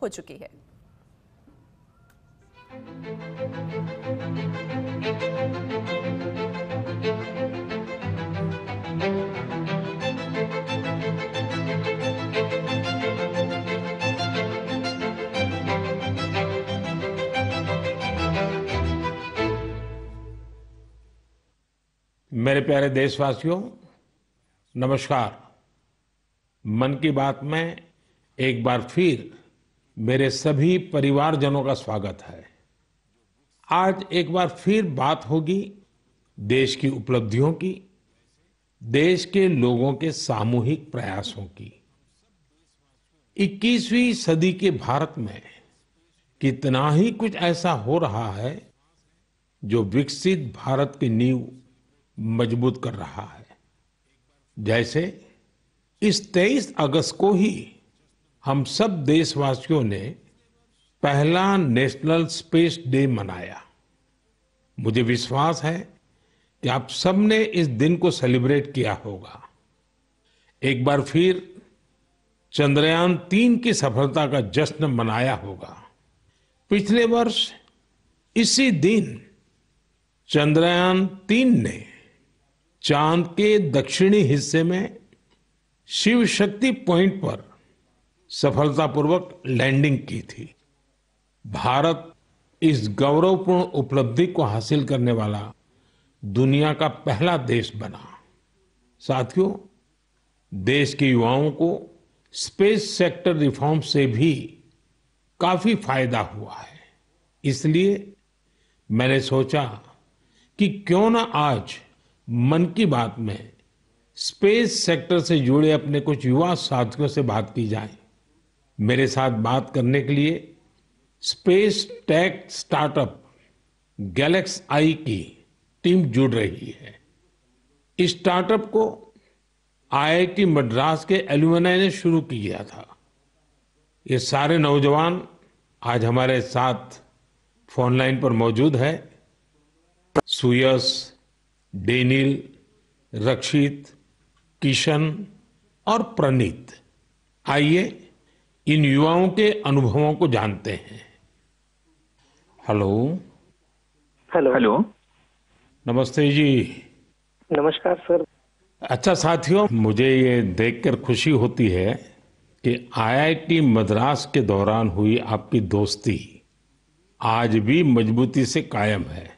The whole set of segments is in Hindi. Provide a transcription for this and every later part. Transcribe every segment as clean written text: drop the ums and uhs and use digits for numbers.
हो चुकी है। मेरे प्यारे देशवासियों, नमस्कार। मन की बात में एक बार फिर मेरे सभी परिवारजनों का स्वागत है। आज एक बार फिर बात होगी देश की उपलब्धियों की, देश के लोगों के सामूहिक प्रयासों की। 21वीं सदी के भारत में कितना ही कुछ ऐसा हो रहा है जो विकसित भारत की नींव मजबूत कर रहा है। जैसे इस 23 अगस्त को ही हम सब देशवासियों ने पहला नेशनल स्पेस डे मनाया। मुझे विश्वास है कि आप सबने इस दिन को सेलिब्रेट किया होगा। एक बार फिर चंद्रयान 3 की सफलता का जश्न मनाया होगा। पिछले वर्ष इसी दिन चंद्रयान 3 ने चांद के दक्षिणी हिस्से में शिव शक्ति पॉइंट पर सफलतापूर्वक लैंडिंग की थी। भारत इस गौरवपूर्ण उपलब्धि को हासिल करने वाला दुनिया का पहला देश बना। साथियों, देश के युवाओं को स्पेस सेक्टर रिफॉर्म से भी काफी फायदा हुआ है। इसलिए मैंने सोचा कि क्यों ना आज मन की बात में स्पेस सेक्टर से जुड़े अपने कुछ युवा साथियों से बात की जाए। मेरे साथ बात करने के लिए स्पेस टेक स्टार्टअप गैलेक्स आई की टीम जुड़ रही है। इस स्टार्टअप को आईआईटी मद्रास के एलुमनाई ने शुरू किया था। ये सारे नौजवान आज हमारे साथ फोन लाइन पर मौजूद है। सुयश, डेनिल, रक्षित, किशन और प्रणीत। आइए इन युवाओं के अनुभवों को जानते हैं। हेलो। हेलो। हेलो। नमस्ते जी। नमस्कार सर। अच्छा साथियों, मुझे ये देखकर खुशी होती है कि आईआईटी मद्रास के दौरान हुई आपकी दोस्ती आज भी मजबूती से कायम है।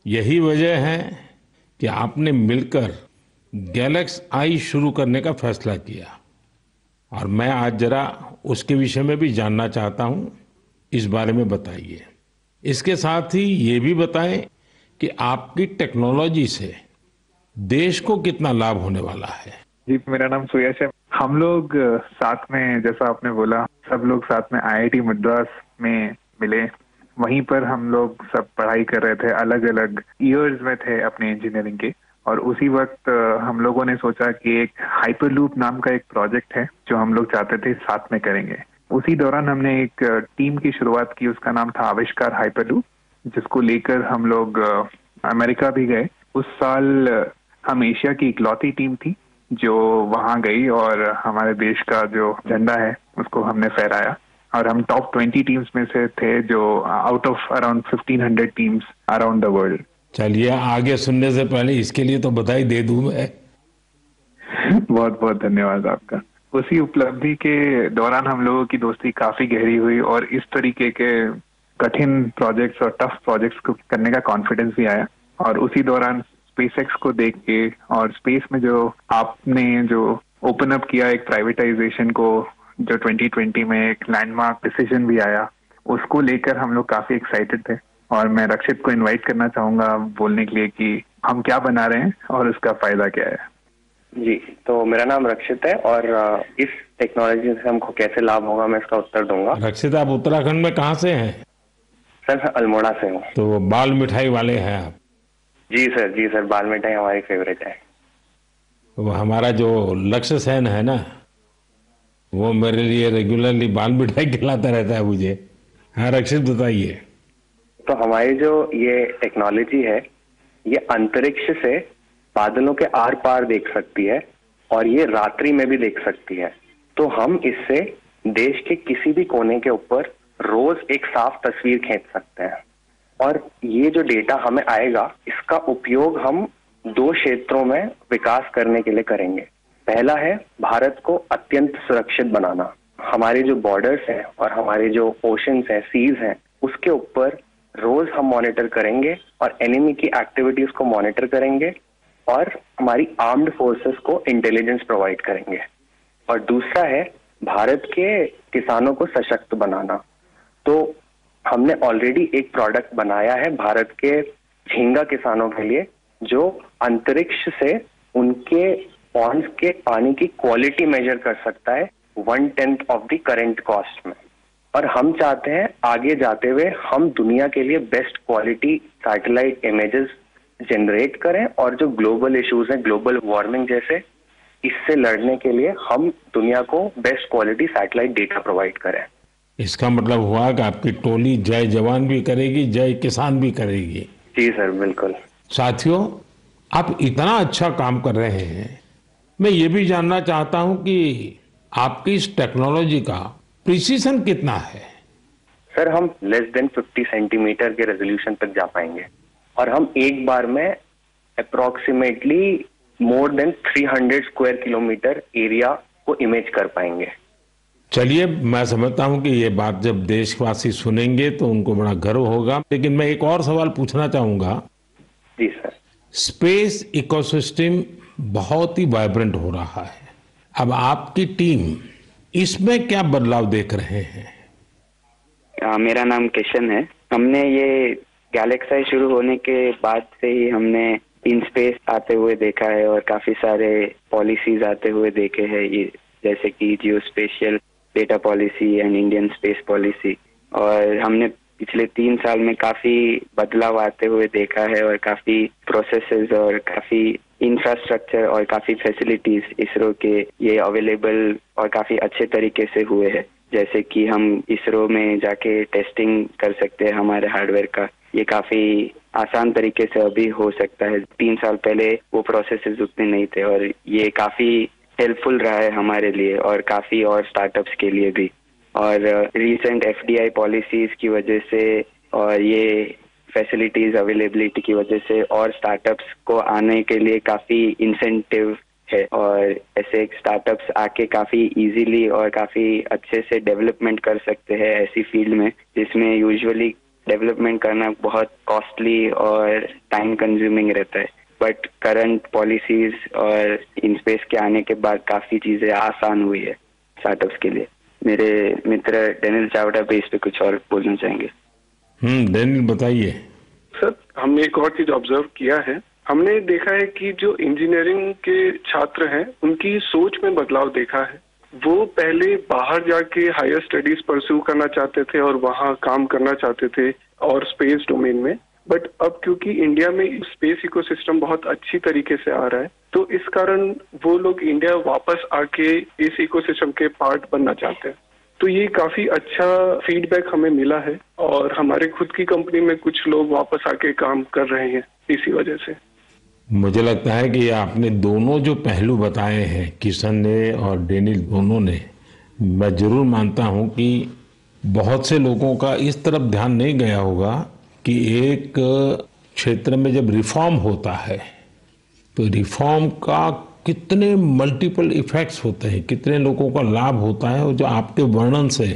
यही वजह है कि आपने मिलकर गैलेक्स आई शुरू करने का फैसला किया और मैं आज जरा उसके विषय में भी जानना चाहता हूं। इस बारे में बताइए। इसके साथ ही ये भी बताएं कि आपकी टेक्नोलॉजी से देश को कितना लाभ होने वाला है। जी, मेरा नाम सुयश है। हम लोग साथ में, जैसा आपने बोला, सब लोग साथ में आईआईटी मद्रास में मिले। वहीं पर हम लोग सब पढ़ाई कर रहे थे, अलग अलग ईयर्स में थे अपने इंजीनियरिंग के। और उसी वक्त हम लोगों ने सोचा कि एक हाइपरलूप नाम का एक प्रोजेक्ट है जो हम लोग चाहते थे साथ में करेंगे। उसी दौरान हमने एक टीम की शुरुआत की, उसका नाम था आविष्कार हाइपरलूप, जिसको लेकर हम लोग अमेरिका भी गए। उस साल हम एशिया की इकलौती टीम थी जो वहां गई और हमारे देश का जो झंडा है उसको हमने फहराया। और हम टॉप 20 टीम्स में से थे, जो out of around 1500 teams around the world. चलिए, आगे सुनने से पहले इसके लिए तो बधाई दे दूं मैं। बहुत बहुत धन्यवाद आपका। उसी उपलब्धि के दौरान हम लोगों की दोस्ती काफी गहरी हुई और इस तरीके के कठिन प्रोजेक्ट्स और टफ प्रोजेक्ट्स को करने का कॉन्फिडेंस भी आया। और उसी दौरान स्पेसएक्स को देख के और स्पेस में जो आपने जो ओपन अप किया एक प्राइवेटाइजेशन को, जो 2020 में एक लैंडमार्क डिसीजन भी आया, उसको लेकर हम लोग काफी एक्साइटेड थे। और मैं रक्षित को इनवाइट करना चाहूंगा बोलने के लिए कि हम क्या बना रहे हैं और उसका फायदा क्या है। जी, तो मेरा नाम रक्षित है और इस टेक्नोलॉजी से हमको कैसे लाभ होगा मैं इसका उत्तर दूंगा। रक्षित, आप उत्तराखंड में कहाँ से हैं? सर, मैं अल्मोड़ा से हूँ। तो बाल मिठाई वाले हैं आप? जी सर, बाल मिठाई हमारी फेवरेट है। वो हमारा जो लक्ष्य सेन है ना, वो मेरे लिए रेगुलरली बाल मिठाई खिलाता रहता है मुझे। हाँ रक्षित, बताइए। तो हमारी जो ये टेक्नोलॉजी है, ये अंतरिक्ष से बादलों के आर पार देख सकती है और ये रात्रि में भी देख सकती है। तो हम इससे देश के किसी भी कोने के ऊपर रोज एक साफ तस्वीर खींच सकते हैं। और ये जो डेटा हमें आएगा, इसका उपयोग हम 2 क्षेत्रों में विकास करने के लिए करेंगे। पहला है भारत को अत्यंत सुरक्षित बनाना। हमारे जो बॉर्डर्स हैं और हमारे जो ओशंस हैं, सीज हैं, उसके ऊपर रोज हम मॉनिटर करेंगे और एनिमी की एक्टिविटीज को मॉनिटर करेंगे और हमारी आर्म्ड फोर्सेस को इंटेलिजेंस प्रोवाइड करेंगे। और दूसरा है भारत के किसानों को सशक्त बनाना। तो हमने ऑलरेडी एक प्रोडक्ट बनाया है भारत के झींगा किसानों के लिए, जो अंतरिक्ष से उनके पॉन्ड्स के पानी की क्वालिटी मेजर कर सकता है 1/10 ऑफ द करंट कॉस्ट में। और हम चाहते हैं आगे जाते हुए हम दुनिया के लिए best quality satellite images generate करें और जो ग्लोबल इश्यूज हैं, ग्लोबल वार्मिंग जैसे, इससे लड़ने के लिए हम दुनिया को best quality satellite data provide करें। इसका मतलब हुआ कि आपकी टोली जय जवान भी करेगी, जय किसान भी करेगी। जी सर, बिल्कुल। साथियों, आप इतना अच्छा काम कर रहे हैं, मैं ये भी जानना चाहता हूं कि आपकी इस टेक्नोलॉजी का प्रिसीजन कितना है? सर, हम लेस देन 50 सेंटीमीटर के रेजोल्यूशन तक जा पाएंगे और हम एक बार में approximately more than 300 square kilometre area को इमेज कर पाएंगे। चलिए, मैं समझता हूं कि ये बात जब देशवासी सुनेंगे तो उनको बड़ा गर्व होगा। लेकिन मैं एक और सवाल पूछना चाहूंगा। जी सर। स्पेस इकोसिस्टम बहुत ही वाइब्रेंट हो रहा है। अब आपकी टीम इसमें क्या बदलाव देख रहे हैं? मेरा नाम किशन है। हमने ये गैलेक्साई शुरू होने के बाद से ही हमने इन स्पेस आते हुए देखा है और काफी सारे पॉलिसीज आते हुए देखे हैं, ये जैसे कि geo spatial data policy and Indian space policy. और हमने पिछले 3 साल में काफी बदलाव आते हुए देखा है और काफी प्रोसेसेस और काफी इंफ्रास्ट्रक्चर और काफी फैसिलिटीज इसरो के ये अवेलेबल और काफी अच्छे तरीके से हुए हैं। जैसे कि हम इसरो में जाके टेस्टिंग कर सकते हैं हमारे हार्डवेयर का, ये काफी आसान तरीके से अभी हो सकता है। 3 साल पहले वो प्रोसेसेस उतने नहीं थे और ये काफी हेल्पफुल रहा है हमारे लिए और काफी और स्टार्टअप्स के लिए भी। और रिसेंट एफडीआई पॉलिसीज की वजह से और ये फैसिलिटीज अवेलेबिलिटी की वजह से और स्टार्टअप्स को आने के लिए काफी इंसेंटिव है और ऐसे स्टार्टअप्स आके काफी इजीली और काफी अच्छे से डेवलपमेंट कर सकते हैं ऐसी फील्ड में जिसमें यूजुअली डेवलपमेंट करना बहुत कॉस्टली और टाइम कंज्यूमिंग रहता है। बट करंट पॉलिसीज और इन स्पेस के आने के बाद काफी चीजें आसान हुई है स्टार्टअप्स के लिए। मेरे मित्र डेनियल चावड़ा पे इस पे कुछ और बोलना चाहेंगे। डेनियल बताइए। सर, हमने एक और चीज ऑब्जर्व किया है। हमने देखा है कि जो इंजीनियरिंग के छात्र हैं उनकी सोच में बदलाव देखा है। वो पहले बाहर जाके हायर स्टडीज परस्यू करना चाहते थे और वहाँ काम करना चाहते थे और स्पेस डोमेन में, बट अब क्योंकि इंडिया में स्पेस इकोसिस्टम बहुत अच्छी तरीके से आ रहा है तो इस कारण वो लोग इंडिया वापस आके इस इकोसिस्टम के पार्ट बनना चाहते हैं। तो ये काफी अच्छा फीडबैक हमें मिला है और हमारे खुद की कंपनी में कुछ लोग वापस आके काम कर रहे हैं इसी वजह से। मुझे लगता है कि आपने दोनों जो पहलू बताए हैं, किशन ने और डेनियल दोनों ने, मैं जरूर मानता हूं कि बहुत से लोगों का इस तरफ ध्यान नहीं गया होगा कि एक क्षेत्र में जब रिफॉर्म होता है तो रिफॉर्म का कितने मल्टीपल इफेक्ट्स होते हैं, कितने लोगों का लाभ होता है। और जो आपके वर्णन से,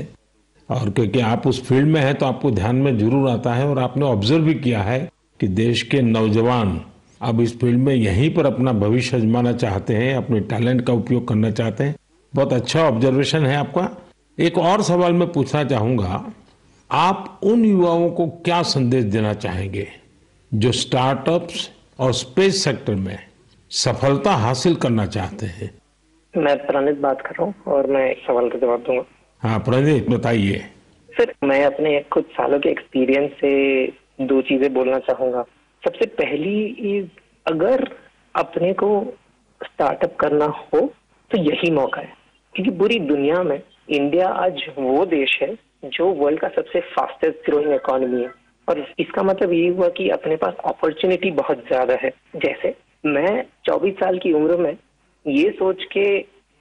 और क्योंकि आप उस फील्ड में हैं तो आपको ध्यान में जरूर आता है और आपने ऑब्जर्व भी किया है कि देश के नौजवान अब इस फील्ड में यहीं पर अपना भविष्य आजमाना चाहते हैं, अपने टैलेंट का उपयोग करना चाहते हैं। बहुत अच्छा ऑब्जर्वेशन है आपका। एक और सवाल मैं पूछना चाहूंगा, आप उन युवाओं को क्या संदेश देना चाहेंगे जो स्टार्टअप्स और स्पेस सेक्टर में सफलता हासिल करना चाहते हैं? मैं प्रणीत बात कर रहा हूँ और मैं एक सवाल का जवाब दूंगा। हाँ प्रणीत, बताइए। सर, मैं अपने कुछ सालों के एक्सपीरियंस से 2 चीजें बोलना चाहूंगा। सबसे पहली इज, अगर अपने को स्टार्टअप करना हो तो यही मौका है, क्योंकि पूरी दुनिया में इंडिया आज वो देश है जो वर्ल्ड का सबसे फास्टेस्ट ग्रोइंग इकोनॉमी है। और इसका मतलब ये हुआ कि अपने पास अपॉर्चुनिटी बहुत ज्यादा है। जैसे मैं 24 साल की उम्र में ये सोच के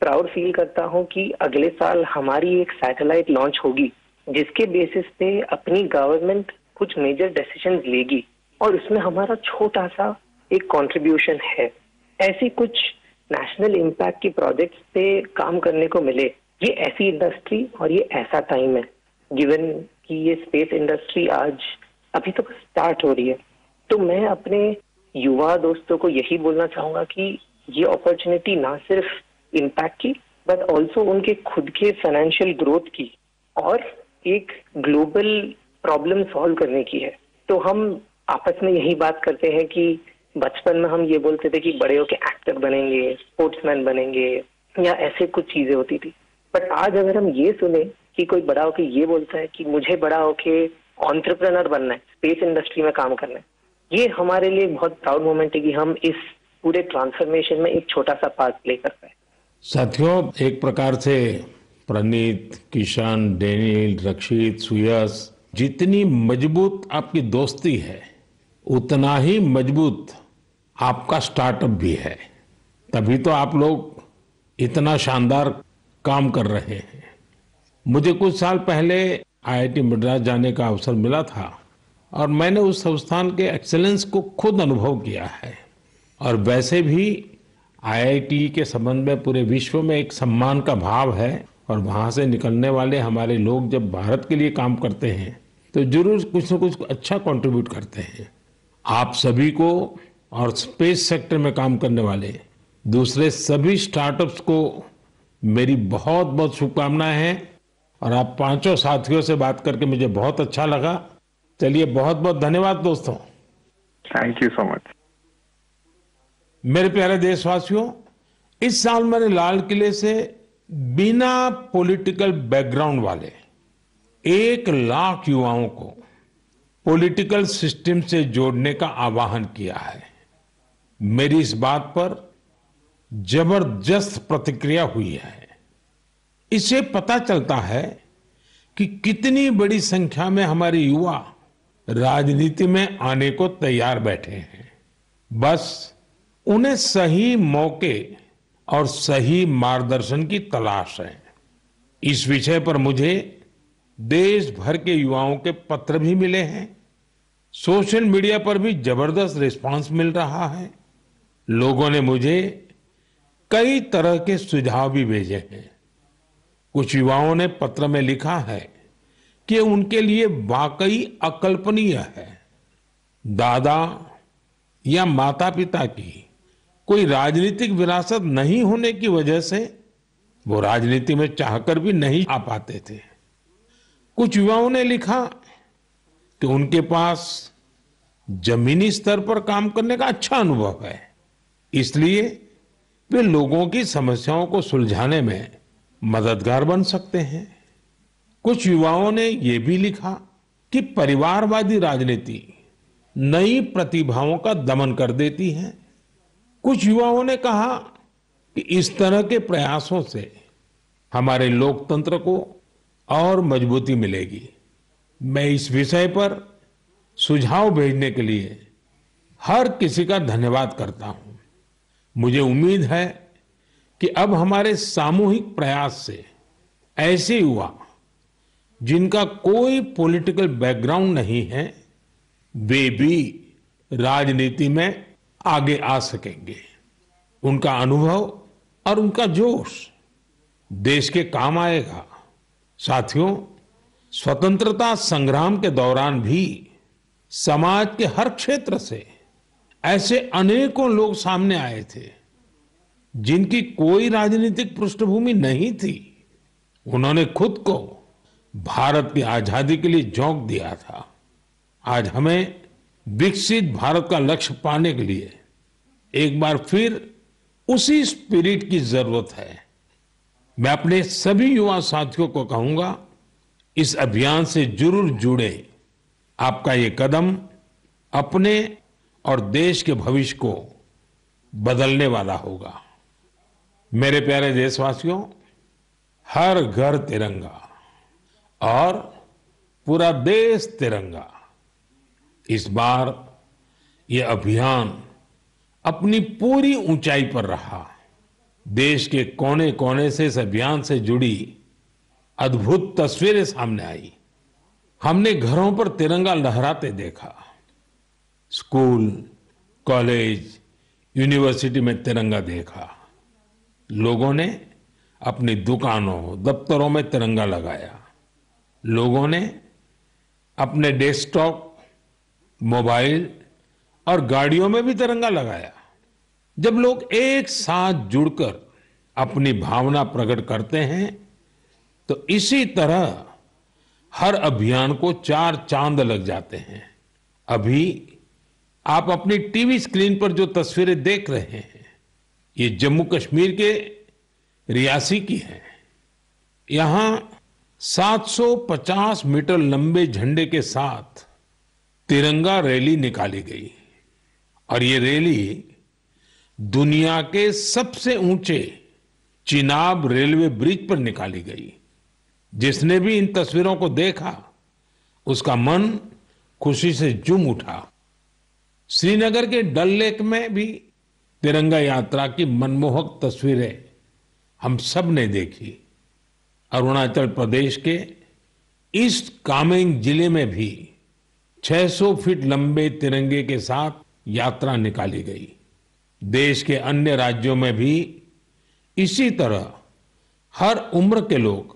प्राउड फील करता हूँ कि अगले साल हमारी एक सैटेलाइट लॉन्च होगी जिसके बेसिस पे अपनी गवर्नमेंट कुछ मेजर डिसीजंस लेगी और उसमें हमारा छोटा सा एक कंट्रीब्यूशन है। ऐसी कुछ नेशनल इम्पैक्ट की प्रोजेक्ट्स पे काम करने को मिले, ये ऐसी इंडस्ट्री और ये ऐसा टाइम है, गिवन कि ये स्पेस इंडस्ट्री आज अभी तो स्टार्ट हो रही है। तो मैं अपने युवा दोस्तों को यही बोलना चाहूंगा कि ये अपॉर्चुनिटी ना सिर्फ इम्पैक्ट की बट ऑल्सो उनके खुद के फाइनेंशियल ग्रोथ की और एक ग्लोबल प्रॉब्लम सॉल्व करने की है। तो हम आपस में यही बात करते हैं कि बचपन में हम ये बोलते थे कि बड़े होके एक्टर बनेंगे, स्पोर्ट्समैन बनेंगे या ऐसे कुछ चीजें होती थी। बट आज अगर हम ये सुने कि कोई बड़ा होके ये बोलता है कि मुझे बड़ा होके एंटरप्रेन्योर बनना है, स्पेस इंडस्ट्री में काम करना है, ये हमारे लिए बहुत प्राउड मोमेंट है कि हम इस पूरे ट्रांसफॉर्मेशन में एक छोटा सा पार्ट प्ले कर पाए। साथियों, एक प्रकार से प्रणीत, किशन, डेनियल, रक्षित, सुयश, जितनी मजबूत आपकी दोस्ती है उतना ही मजबूत आपका स्टार्टअप भी है। तभी तो आप लोग इतना शानदार काम कर रहे हैं। मुझे कुछ साल पहले आईआईटी मद्रास जाने का अवसर मिला था और मैंने उस संस्थान के एक्सेलेंस को खुद अनुभव किया है। और वैसे भी आईआईटी के संबंध में पूरे विश्व में एक सम्मान का भाव है और वहां से निकलने वाले हमारे लोग जब भारत के लिए काम करते हैं तो जरूर कुछ न कुछ अच्छा कंट्रीब्यूट करते हैं। आप सभी को और स्पेस सेक्टर में काम करने वाले दूसरे सभी स्टार्टअप्स को मेरी बहुत बहुत शुभकामनाएं हैं। और आप पांचों साथियों से बात करके मुझे बहुत अच्छा लगा। चलिए, बहुत बहुत धन्यवाद दोस्तों। Thank you so much. मेरे प्यारे देशवासियों, इस साल मैंने लाल किले से बिना पॉलिटिकल बैकग्राउंड वाले 1 लाख युवाओं को पॉलिटिकल सिस्टम से जोड़ने का आह्वान किया है। मेरी इस बात पर जबरदस्त प्रतिक्रिया हुई है। इससे पता चलता है कि कितनी बड़ी संख्या में हमारे युवा राजनीति में आने को तैयार बैठे हैं। बस उन्हें सही मौके और सही मार्गदर्शन की तलाश है। इस विषय पर मुझे देश भर के युवाओं के पत्र भी मिले हैं। सोशल मीडिया पर भी जबरदस्त रिस्पांस मिल रहा है। लोगों ने मुझे कई तरह के सुझाव भी भेजे हैं। कुछ युवाओं ने पत्र में लिखा है कि उनके लिए वाकई अकल्पनीय है दादा या माता पिता की कोई राजनीतिक विरासत नहीं होने की वजह से वो राजनीति में चाहकर भी नहीं आ पाते थे। कुछ युवाओं ने लिखा कि उनके पास जमीनी स्तर पर काम करने का अच्छा अनुभव है, इसलिए वे लोगों की समस्याओं को सुलझाने में मददगार बन सकते हैं। कुछ युवाओं ने ये भी लिखा कि परिवारवादी राजनीति नई प्रतिभाओं का दमन कर देती है। कुछ युवाओं ने कहा कि इस तरह के प्रयासों से हमारे लोकतंत्र को और मजबूती मिलेगी। मैं इस विषय पर सुझाव भेजने के लिए हर किसी का धन्यवाद करता हूं। मुझे उम्मीद है कि अब हमारे सामूहिक प्रयास से ऐसे युवा जिनका कोई पॉलिटिकल बैकग्राउंड नहीं है वे भी राजनीति में आगे आ सकेंगे। उनका अनुभव और उनका जोश देश के काम आएगा। साथियों, स्वतंत्रता संग्राम के दौरान भी समाज के हर क्षेत्र से ऐसे अनेकों लोग सामने आए थे जिनकी कोई राजनीतिक पृष्ठभूमि नहीं थी। उन्होंने खुद को भारत की आजादी के लिए झोंक दिया था। आज हमें विकसित भारत का लक्ष्य पाने के लिए एक बार फिर उसी स्पिरिट की जरूरत है। मैं अपने सभी युवा साथियों को कहूंगा, इस अभियान से जरूर जुड़े। आपका ये कदम अपने और देश के भविष्य को बदलने वाला होगा। मेरे प्यारे देशवासियों, हर घर तिरंगा और पूरा देश तिरंगा, इस बार ये अभियान अपनी पूरी ऊंचाई पर रहा। देश के कोने कोने से इस अभियान से जुड़ी अद्भुत तस्वीरें सामने आई। हमने घरों पर तिरंगा लहराते देखा, स्कूल, कॉलेज, यूनिवर्सिटी में तिरंगा देखा। लोगों ने अपनी दुकानों, दफ्तरों में तिरंगा लगाया। लोगों ने अपने डेस्कटॉप, मोबाइल और गाड़ियों में भी तिरंगा लगाया। जब लोग एक साथ जुड़कर अपनी भावना प्रकट करते हैं तो इसी तरह हर अभियान को 4 चांद लग जाते हैं। अभी आप अपनी टीवी स्क्रीन पर जो तस्वीरें देख रहे हैं, ये जम्मू कश्मीर के रियासी की हैं। यहां 750 मीटर लंबे झंडे के साथ तिरंगा रैली निकाली गई और ये रैली दुनिया के सबसे ऊंचे चिनाब रेलवे ब्रिज पर निकाली गई। जिसने भी इन तस्वीरों को देखा, उसका मन खुशी से झूम उठा। श्रीनगर के डल लेक में भी तिरंगा यात्रा की मनमोहक तस्वीरें हम सब ने देखी। अरुणाचल प्रदेश के ईस्ट कामेंग जिले में भी 600 फीट लंबे तिरंगे के साथ यात्रा निकाली गई। देश के अन्य राज्यों में भी इसी तरह हर उम्र के लोग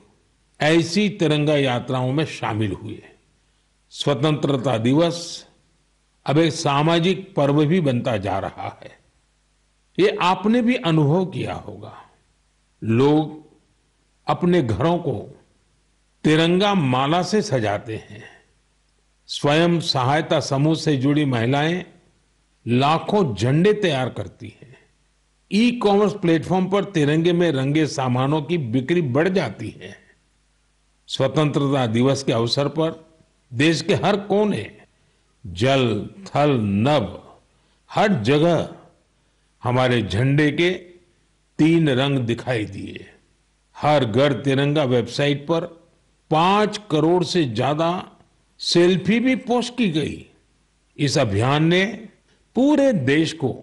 ऐसी तिरंगा यात्राओं में शामिल हुए। स्वतंत्रता दिवस अब एक सामाजिक पर्व भी बनता जा रहा है। ये आपने भी अनुभव किया होगा। लोग अपने घरों को तिरंगा माला से सजाते हैं। स्वयं सहायता समूह से जुड़ी महिलाएं लाखों झंडे तैयार करती हैं। ई कॉमर्स प्लेटफॉर्म पर तिरंगे में रंगे सामानों की बिक्री बढ़ जाती है। स्वतंत्रता दिवस के अवसर पर देश के हर कोने, जल, थल, नभ, हर जगह हमारे झंडे के 3 रंग दिखाई दिए। हर घर तिरंगा वेबसाइट पर 5 करोड़ से ज्यादा सेल्फी भी पोस्ट की गई। इस अभियान ने पूरे देश को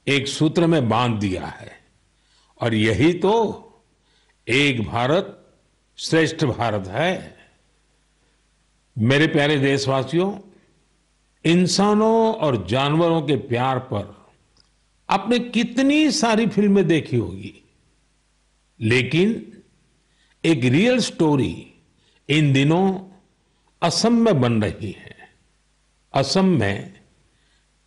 एक सूत्र में बांध दिया है और यही तो एक भारत श्रेष्ठ भारत है। मेरे प्यारे देशवासियों, इंसानों और जानवरों के प्यार पर आपने कितनी सारी फिल्में देखी होगी, लेकिन एक रियल स्टोरी इन दिनों असम में बन रही है। असम में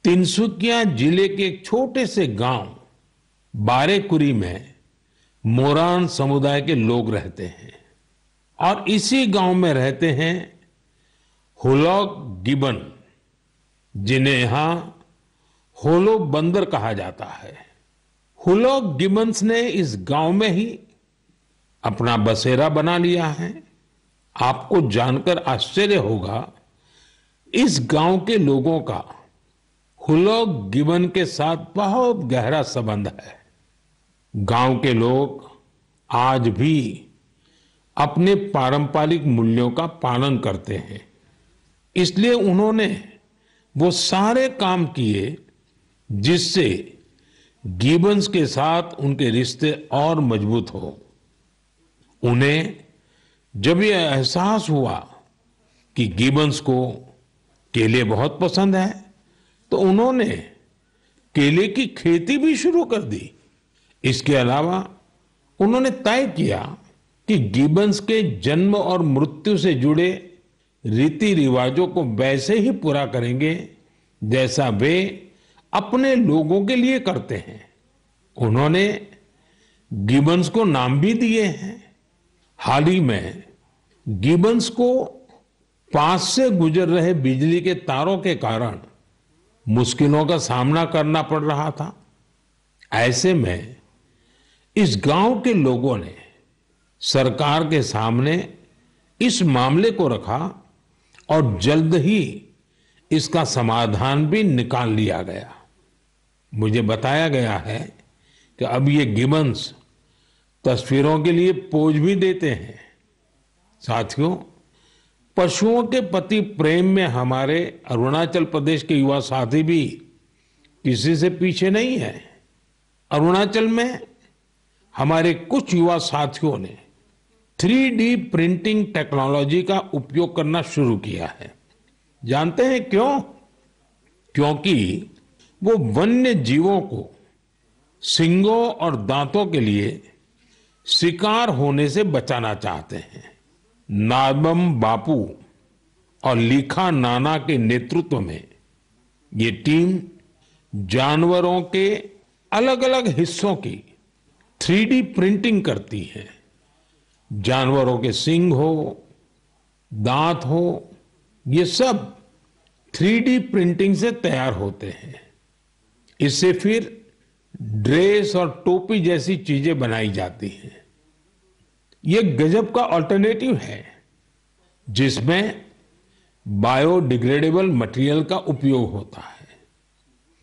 तिनसुकिया जिले के एक छोटे से गांव बारेकुरी में मोरान समुदाय के लोग रहते हैं और इसी गांव में रहते हैं हुलॉक गिबन, जिन्हें यहां होलो बंदर कहा जाता है। हुलॉक गिबन्स ने इस गांव में ही अपना बसेरा बना लिया है। आपको जानकर आश्चर्य होगा, इस गांव के लोगों का हुलॉक गिबन के साथ बहुत गहरा संबंध है। गांव के लोग आज भी अपने पारंपरिक मूल्यों का पालन करते हैं, इसलिए उन्होंने वो सारे काम किए जिससे गिबन्स के साथ उनके रिश्ते और मजबूत हो। उन्हें जब ये एहसास हुआ कि गिबन्स को केले बहुत पसंद है, तो उन्होंने केले की खेती भी शुरू कर दी। इसके अलावा उन्होंने तय किया कि गिबन्स के जन्म और मृत्यु से जुड़े रीति रिवाजों को वैसे ही पूरा करेंगे जैसा वे अपने लोगों के लिए करते हैं। उन्होंने गिबन्स को नाम भी दिए हैं। हाल ही में गिबन्स को पास से गुजर रहे बिजली के तारों के कारण मुश्किलों का सामना करना पड़ रहा था। ऐसे में इस गांव के लोगों ने सरकार के सामने इस मामले को रखा और जल्द ही इसका समाधान भी निकाल लिया गया। मुझे बताया गया है कि अब ये गिबन्स तस्वीरों के लिए पोज भी देते हैं। साथियों, पशुओं के प्रति प्रेम में हमारे अरुणाचल प्रदेश के युवा साथी भी किसी से पीछे नहीं है। अरुणाचल में हमारे कुछ युवा साथियों ने 3D प्रिंटिंग टेक्नोलॉजी का उपयोग करना शुरू किया है। जानते हैं क्यों? क्योंकि वो वन्य जीवों को सींगों और दांतों के लिए शिकार होने से बचाना चाहते हैं। नाबम बापू और लीखा नाना के नेतृत्व में ये टीम जानवरों के अलग अलग हिस्सों की 3D प्रिंटिंग करती है। जानवरों के सींग हो, दांत हो, ये सब 3D प्रिंटिंग से तैयार होते हैं। इससे फिर ड्रेस और टोपी जैसी चीजें बनाई जाती हैं। ये गजब का अल्टरनेटिव है जिसमें बायोडिग्रेडेबल मटेरियल का उपयोग होता है।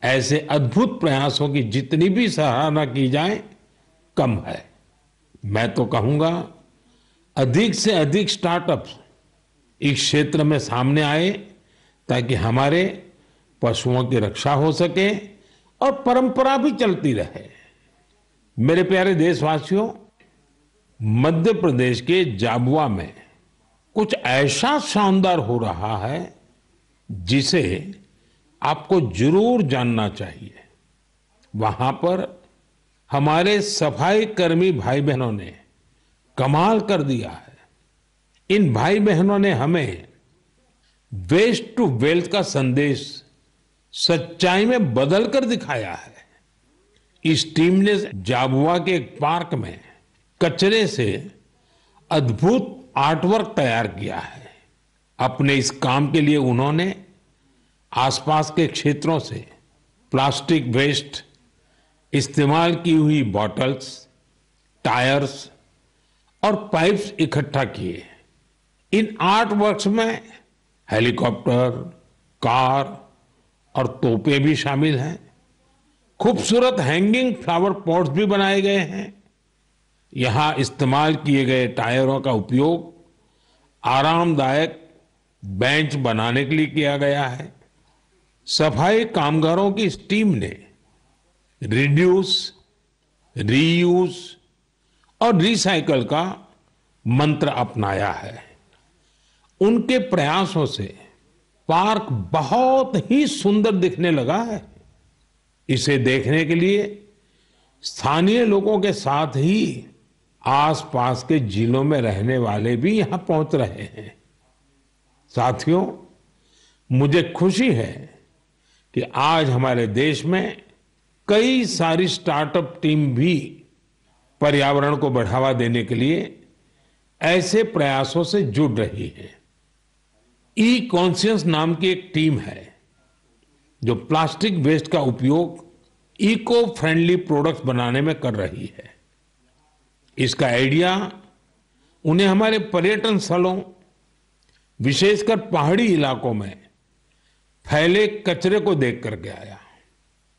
ऐसे अद्भुत प्रयासों की जितनी भी सराहना की जाए कम है। मैं तो कहूंगा अधिक से अधिक स्टार्टअप्स इस क्षेत्र में सामने आए ताकि हमारे पशुओं की रक्षा हो सके और परंपरा भी चलती रहे। मेरे प्यारे देशवासियों, मध्य प्रदेश के झाबुआ में कुछ ऐसा शानदार हो रहा है जिसे आपको जरूर जानना चाहिए। वहां पर हमारे सफाई कर्मी भाई बहनों ने कमाल कर दिया है। इन भाई बहनों ने हमें वेस्ट टू वेल्थ का संदेश सच्चाई में बदल कर दिखाया है। इस टीम ने झाबुआ के एक पार्क में कचरे से अद्भुत आर्टवर्क तैयार किया है। अपने इस काम के लिए उन्होंने आसपास के क्षेत्रों से प्लास्टिक वेस्ट, इस्तेमाल की हुई बॉटल्स, टायर्स और पाइप्स इकट्ठा किए। इन आर्ट वर्क्स में हेलीकॉप्टर, कार और तोपें भी शामिल हैं। खूबसूरत हैंगिंग फ्लावर पॉट्स भी बनाए गए हैं। यहां इस्तेमाल किए गए टायरों का उपयोग आरामदायक बेंच बनाने के लिए किया गया है। सफाई कामगारों की इस टीम ने रिड्यूस, रीयूज और रिसाइकल का मंत्र अपनाया है। उनके प्रयासों से पार्क बहुत ही सुंदर दिखने लगा है। इसे देखने के लिए स्थानीय लोगों के साथ ही आसपास के जिलों में रहने वाले भी यहां पहुंच रहे हैं। साथियों, मुझे खुशी है कि आज हमारे देश में कई सारी स्टार्टअप टीम भी पर्यावरण को बढ़ावा देने के लिए ऐसे प्रयासों से जुड़ रही है। ई कॉन्शियस नाम की एक टीम है जो प्लास्टिक वेस्ट का उपयोग इको फ्रेंडली प्रोडक्ट्स बनाने में कर रही है। इसका आइडिया उन्हें हमारे पर्यटन स्थलों, विशेषकर पहाड़ी इलाकों में फैले कचरे को देख करके आया।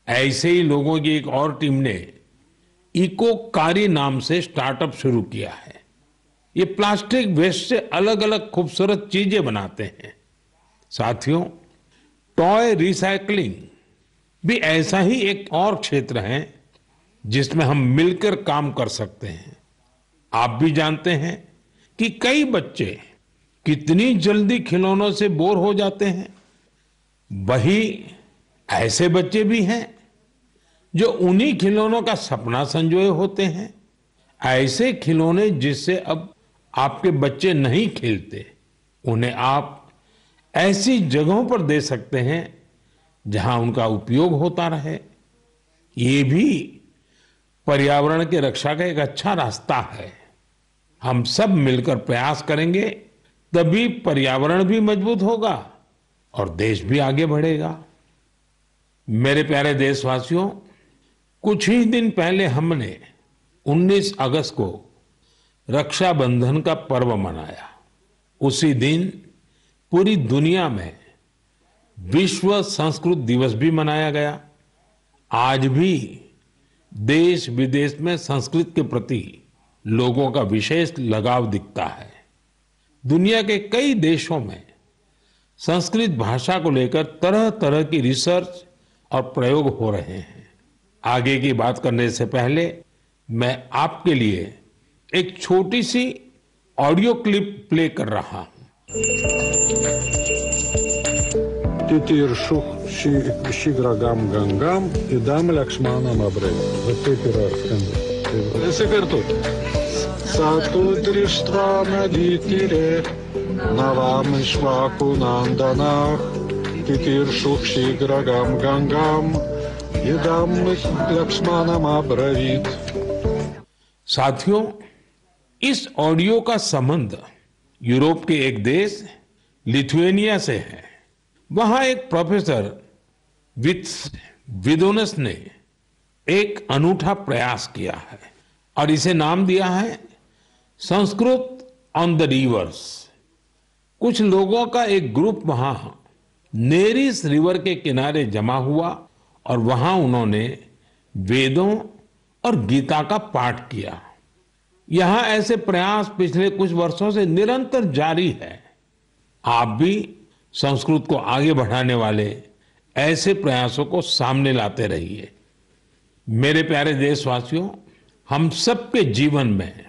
ऐसे ही लोगों की एक और टीम ने इको कारी नाम से स्टार्टअप शुरू किया है। ये प्लास्टिक वेस्ट से अलग अलग खूबसूरत चीजें बनाते हैं। साथियों, टॉय रिसाइकलिंग भी ऐसा ही एक और क्षेत्र है जिसमें हम मिलकर काम कर सकते हैं। आप भी जानते हैं कि कई बच्चे कितनी जल्दी खिलौनों से बोर हो जाते हैं। वही ऐसे बच्चे भी हैं जो उन्हीं खिलौनों का सपना संजोए होते हैं। ऐसे खिलौने जिससे अब आपके बच्चे नहीं खेलते, उन्हें आप ऐसी जगहों पर दे सकते हैं जहां उनका उपयोग होता रहे। ये भी पर्यावरण की रक्षा का एक अच्छा रास्ता है। हम सब मिलकर प्रयास करेंगे तभी पर्यावरण भी मजबूत होगा और देश भी आगे बढ़ेगा। मेरे प्यारे देशवासियों, कुछ ही दिन पहले हमने 19 अगस्त को रक्षाबंधन का पर्व मनाया। उसी दिन पूरी दुनिया में विश्व संस्कृत दिवस भी मनाया गया। आज भी देश विदेश में संस्कृत के प्रति लोगों का विशेष लगाव दिखता है। दुनिया के कई देशों में संस्कृत भाषा को लेकर तरह तरह की रिसर्च और प्रयोग हो रहे हैं। आगे की बात करने से पहले मैं आपके लिए एक छोटी सी ऑडियो क्लिप प्ले कर रहा हूं। Титиршух шиграгам гангам и дам лакшманам абре. Вот ты пирожками. Секрету. Сатудриштва надитире навам шваку нанданах. Титиршух шиграгам гангам и дам лакшманам абравит. साथियों, इस ऑडियो का संबंध यूरोप के एक देश लिथुएनिया से है। वहां एक प्रोफेसर विदोनस ने एक अनूठा प्रयास किया है और इसे नाम दिया है संस्कृत ऑन द रिवर्स। कुछ लोगों का एक ग्रुप वहां नेरिस रिवर के किनारे जमा हुआ और वहां उन्होंने वेदों और गीता का पाठ किया। यहां ऐसे प्रयास पिछले कुछ वर्षों से निरंतर जारी है। आप भी संस्कृत को आगे बढ़ाने वाले ऐसे प्रयासों को सामने लाते रहिए। मेरे प्यारे देशवासियों, हम सबके जीवन में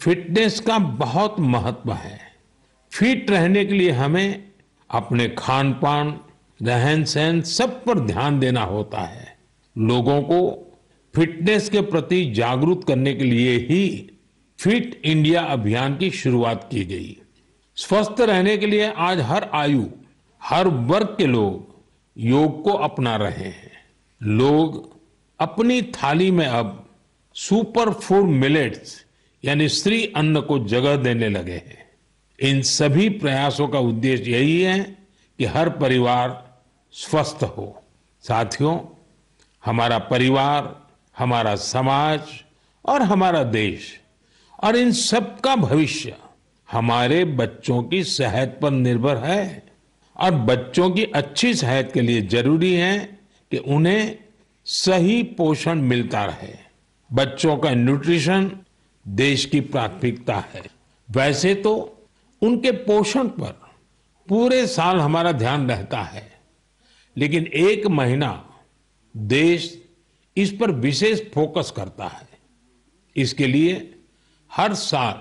फिटनेस का बहुत महत्व है। फिट रहने के लिए हमें अपने खान पान, रहन सहन सब पर ध्यान देना होता है। लोगों को फिटनेस के प्रति जागरूक करने के लिए ही फिट इंडिया अभियान की शुरुआत की गई। स्वस्थ रहने के लिए आज हर आयु, हर वर्ग के लोग योग को अपना रहे हैं। लोग अपनी थाली में अब सुपर फूड मिलेट्स यानी श्री अन्न को जगह देने लगे हैं। इन सभी प्रयासों का उद्देश्य यही है कि हर परिवार स्वस्थ हो। साथियों, हमारा परिवार, हमारा समाज और हमारा देश और इन सब का भविष्य हमारे बच्चों की सेहत पर निर्भर है और बच्चों की अच्छी सेहत के लिए जरूरी है कि उन्हें सही पोषण मिलता रहे। बच्चों का न्यूट्रिशन देश की प्राथमिकता है। वैसे तो उनके पोषण पर पूरे साल हमारा ध्यान रहता है, लेकिन एक महीना देश इस पर विशेष फोकस करता है। इसके लिए हर साल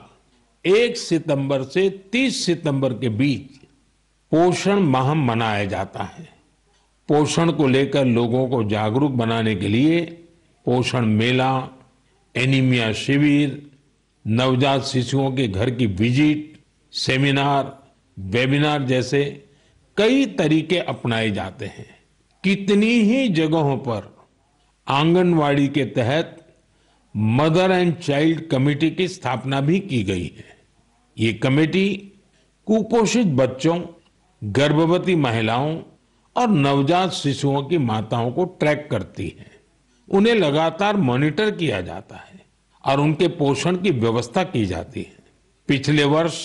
1 सितंबर से 30 सितंबर के बीच पोषण माह मनाया जाता है। पोषण को लेकर लोगों को जागरूक बनाने के लिए पोषण मेला, एनीमिया शिविर, नवजात शिशुओं के घर की विजिट, सेमिनार, वेबिनार जैसे कई तरीके अपनाए जाते हैं। कितनी ही जगहों पर आंगनवाड़ी के तहत मदर एंड चाइल्ड कमेटी की स्थापना भी की गई है। ये कमेटी कुपोषित बच्चों, गर्भवती महिलाओं और नवजात शिशुओं की माताओं को ट्रैक करती है। उन्हें लगातार मॉनिटर किया जाता है और उनके पोषण की व्यवस्था की जाती है। पिछले वर्ष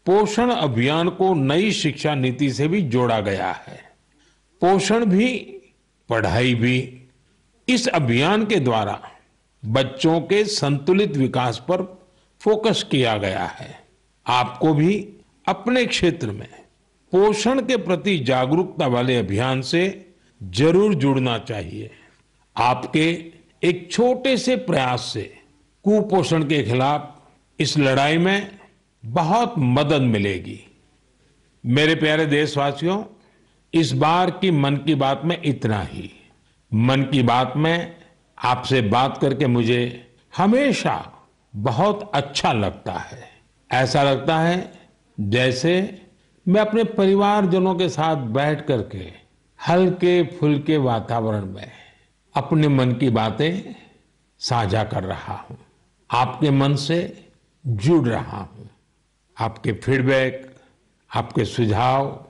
पोषण अभियान को नई शिक्षा नीति से भी जोड़ा गया है। पोषण भी, पढ़ाई भी। इस अभियान के द्वारा बच्चों के संतुलित विकास पर फोकस किया गया है। आपको भी अपने क्षेत्र में पोषण के प्रति जागरूकता वाले अभियान से जरूर जुड़ना चाहिए। आपके एक छोटे से प्रयास से कुपोषण के खिलाफ इस लड़ाई में बहुत मदद मिलेगी। मेरे प्यारे देशवासियों, इस बार की मन की बात में इतना ही। मन की बात में आपसे बात करके मुझे हमेशा बहुत अच्छा लगता है। ऐसा लगता है जैसे मैं अपने परिवारजनों के साथ बैठ करके हल्के फुल्के वातावरण में अपने मन की बातें साझा कर रहा हूं, आपके मन से जुड़ रहा हूं। आपके फीडबैक, आपके सुझाव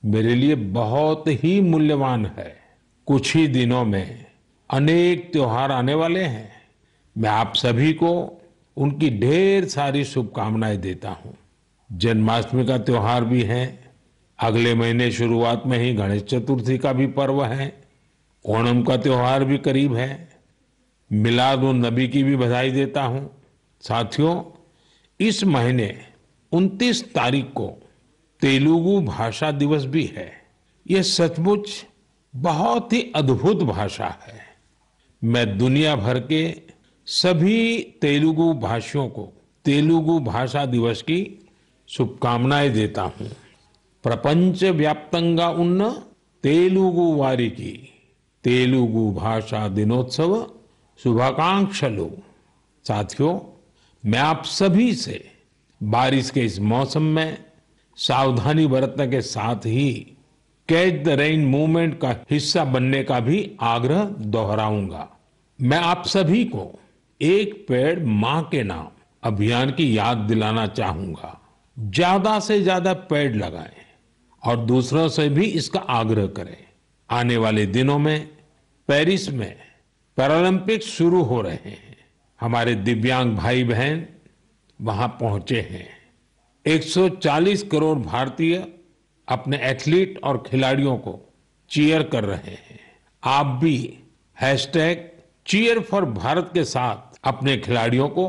मेरे लिए बहुत ही मूल्यवान है। कुछ ही दिनों में अनेक त्योहार आने वाले हैं। मैं आप सभी को उनकी ढेर सारी शुभकामनाएं देता हूं। जन्माष्टमी का त्योहार भी है। अगले महीने शुरुआत में ही गणेश चतुर्थी का भी पर्व है। ओणम का त्योहार भी करीब है। मिलाद उन नबी की भी बधाई देता हूं। साथियों, इस महीने 29 तारीख को तेलुगु भाषा दिवस भी है। ये सचमुच बहुत ही अद्भुत भाषा है। मैं दुनिया भर के सभी तेलुगु भाषियों को तेलुगु भाषा दिवस की शुभकामनाएं देता हूं। प्रपंच व्याप्तंगा उन्न तेलुगु वारिकी तेलुगु भाषा दिनोत्सव शुभाकांक्षलु। साथियों, मैं आप सभी से बारिश के इस मौसम में सावधानी बरतने के साथ ही कैच द रेन मूवमेंट का हिस्सा बनने का भी आग्रह दोहराऊंगा। मैं आप सभी को एक पेड़ मां के नाम अभियान की याद दिलाना चाहूंगा। ज्यादा से ज्यादा पेड़ लगाएं और दूसरों से भी इसका आग्रह करें। आने वाले दिनों में पेरिस में पैरालंपिक्स शुरू हो रहे हैं। हमारे दिव्यांग भाई बहन वहां पहुंचे हैं। 140 करोड़ भारतीय अपने एथलीट और खिलाड़ियों को चीयर कर रहे हैं। आप भी #cheer4Bharat के साथ अपने खिलाड़ियों को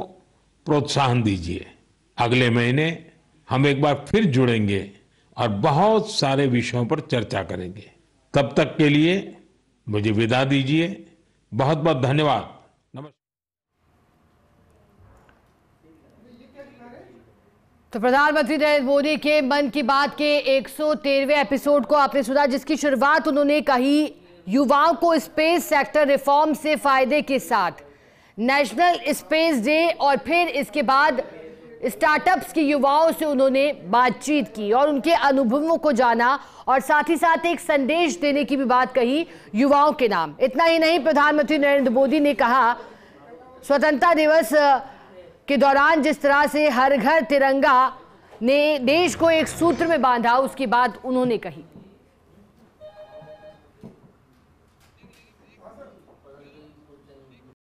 प्रोत्साहन दीजिए। अगले महीने हम एक बार फिर जुड़ेंगे और बहुत सारे विषयों पर चर्चा करेंगे। तब तक के लिए मुझे विदा दीजिए। बहुत बहुत धन्यवाद। नमस्कार। तो प्रधानमंत्री नरेंद्र मोदी के मन की बात के 113वें एपिसोड को आपने सुना, जिसकी शुरुआत उन्होंने कही युवाओं को स्पेस सेक्टर रिफॉर्म से फायदे के साथ नेशनल स्पेस डे, और फिर इसके बाद स्टार्टअप्स के युवाओं से उन्होंने बातचीत की और उनके अनुभवों को जाना, और साथ ही साथ एक संदेश देने की भी बात कही युवाओं के नाम। इतना ही नहीं, प्रधानमंत्री नरेंद्र मोदी ने कहा स्वतंत्रता दिवस के दौरान जिस तरह से हर घर तिरंगा ने देश को एक सूत्र में बांधा, उसकी बात उन्होंने कही।